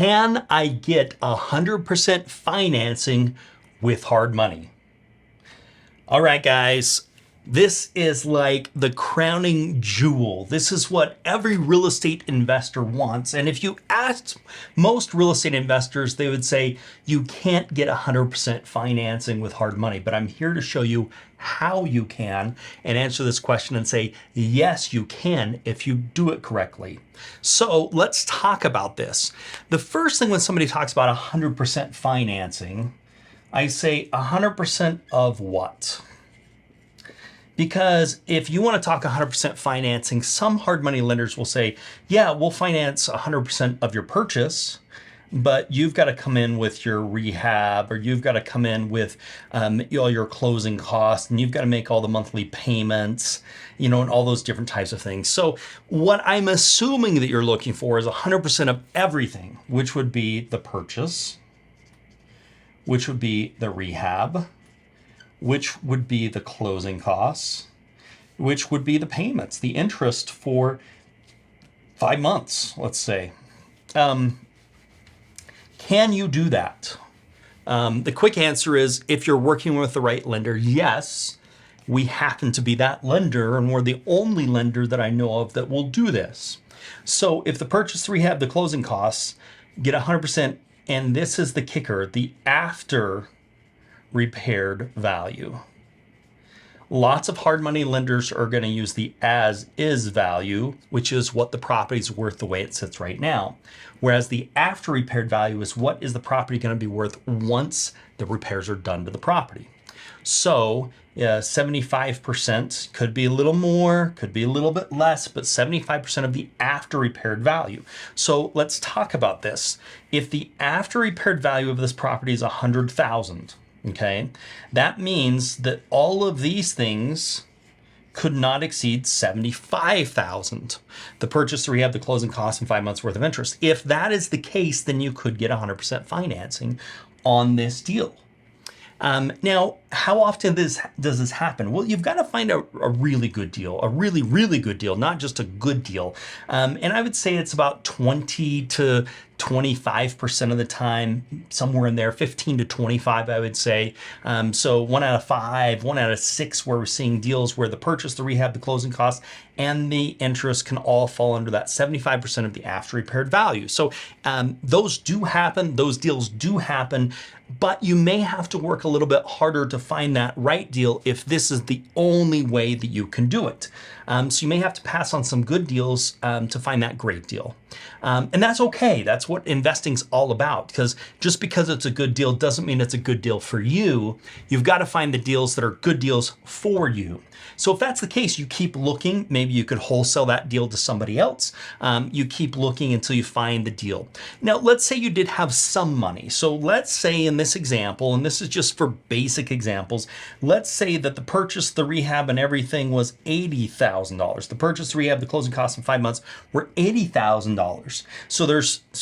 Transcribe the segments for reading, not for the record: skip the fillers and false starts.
Can I get 100% financing with hard money? All right, guys, this is like the crowning jewel. This is what every real estate investor wants. And if you asked most real estate investors, they would say you can't get 100% financing with hard money. But I'm here to show you how you can and answer this question and say, yes, you can if you do it correctly. So let's talk about this. The first thing when somebody talks about 100% financing, I say 100% of what? Because if you want to talk 100% financing, some hard money lenders will say, yeah, we'll finance 100% of your purchase, but you've got to come in with your rehab, or you've got to come in with all your closing costs, and you've got to make all the monthly payments, and all those different types of things. So what I'm assuming that you're looking for is 100% of everything, which would be the purchase, which would be the rehab, which would be the closing costs, which would be the payments, the interest for 5 months, let's say. Can you do that? The quick answer is, if you're working with the right lender, yes, we happen to be that lender, and we're the only lender that I know of that will do this. So if the purchase, the rehab, the closing costs get 100%, and this is the kicker, the after repaired value. Lots of hard money lenders are going to use the as is value, which is what the property's worth the way it sits right now. Whereas the after repaired value is what is the property going to be worth once the repairs are done to the property. So 75% could be a little more, could be a little bit less, but 75% of the after repaired value. So let's talk about this. If the after repaired value of this property is $100,000, okay, that means that all of these things could not exceed $75,000. The purchase, the rehab, the closing costs, and 5 months worth of interest. If that is the case, then you could get 100% financing on this deal. Now, how often does this happen? Well, you've got to find a really good deal, a really, really good deal, not just a good deal. And I would say it's about 20 to 25% of the time, somewhere in there, 15 to 25, I would say. So 1 out of 5, 1 out of 6, where we're seeing deals where the purchase, the rehab, the closing costs, and the interest can all fall under that 75% of the after repaired value. So those do happen, those deals do happen, but you may have to work a little bit harder to find that right deal if this is the only way that you can do it. So you may have to pass on some good deals to find that great deal. And that's okay. That's what investing's all about, because just because it's a good deal doesn't mean it's a good deal for you. You've got to find the deals that are good deals for you. So if that's the case, you keep looking. Maybe you could wholesale that deal to somebody else. You keep looking until you find the deal. Now, let's say you did have some money. So let's say in this example, and this is just for basic examples, let's say that the purchase, the rehab, and everything was $80,000. The purchase, the rehab, the closing costs in 5 months were $80,000. So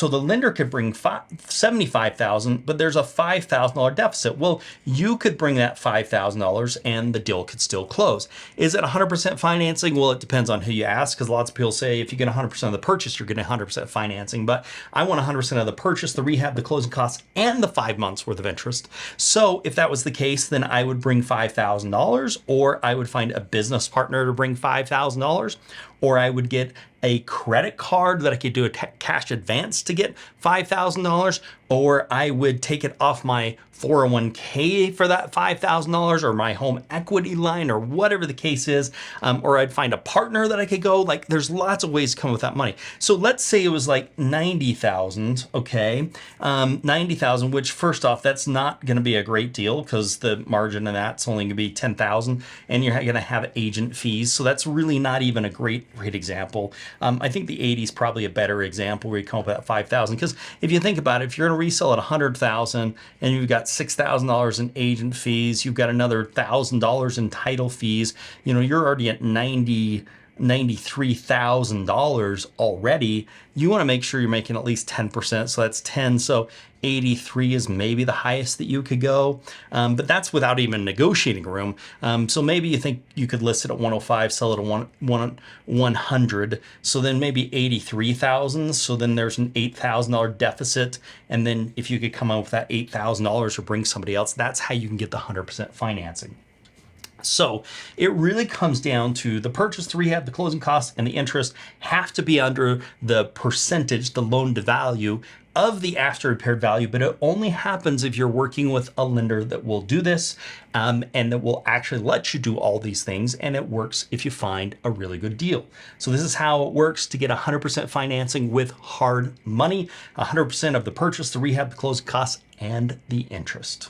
the lender could bring $75,000, but there's a $5,000 deficit. Well, you could bring that $5,000 and the deal could still close. Is it 100% financing? Well, it depends on who you ask, because lots of people say if you get 100% of the purchase, you're getting 100% financing. But I want 100% of the purchase, the rehab, the closing costs, and the 5 months worth of interest. So if that was the case, then I would bring $5,000, or I would find a business partner to bring $5,000, or I would get a credit card that I could do a cash advance to get $5,000, or I would take it off my 401k for that $5,000, or my home equity line, or whatever the case is, or I'd find a partner that I could go. Like, there's lots of ways to come with that money. So let's say it was like 90,000, okay? 90,000, which first off, that's not gonna be a great deal, because the margin in that's only gonna be 10,000, and you're gonna have agent fees. So that's really not even a great example. I think the 80 is probably a better example where you come up with that 5,000, because if you think about it, if you're gonna resell at 100,000 and you've got $6,000 in agent fees, you've got another $1,000 in title fees, you're already at 90 $93,000 already, you want to make sure you're making at least 10%. So that's 10. So 83 is maybe the highest that you could go. But that's without even negotiating room. So maybe you think you could list it at 105, sell it at 100. So then maybe 83,000. So then there's an $8,000 deficit. And then if you could come up with that $8,000 or bring somebody else, that's how you can get the 100% financing. So it really comes down to the purchase, the rehab, the closing costs, and the interest have to be under the percentage, the loan to value of the after repaired value, but it only happens if you're working with a lender that will do this and that will actually let you do all these things. And it works if you find a really good deal. So this is how it works to get 100% financing with hard money, 100% of the purchase, the rehab, the closing costs, and the interest.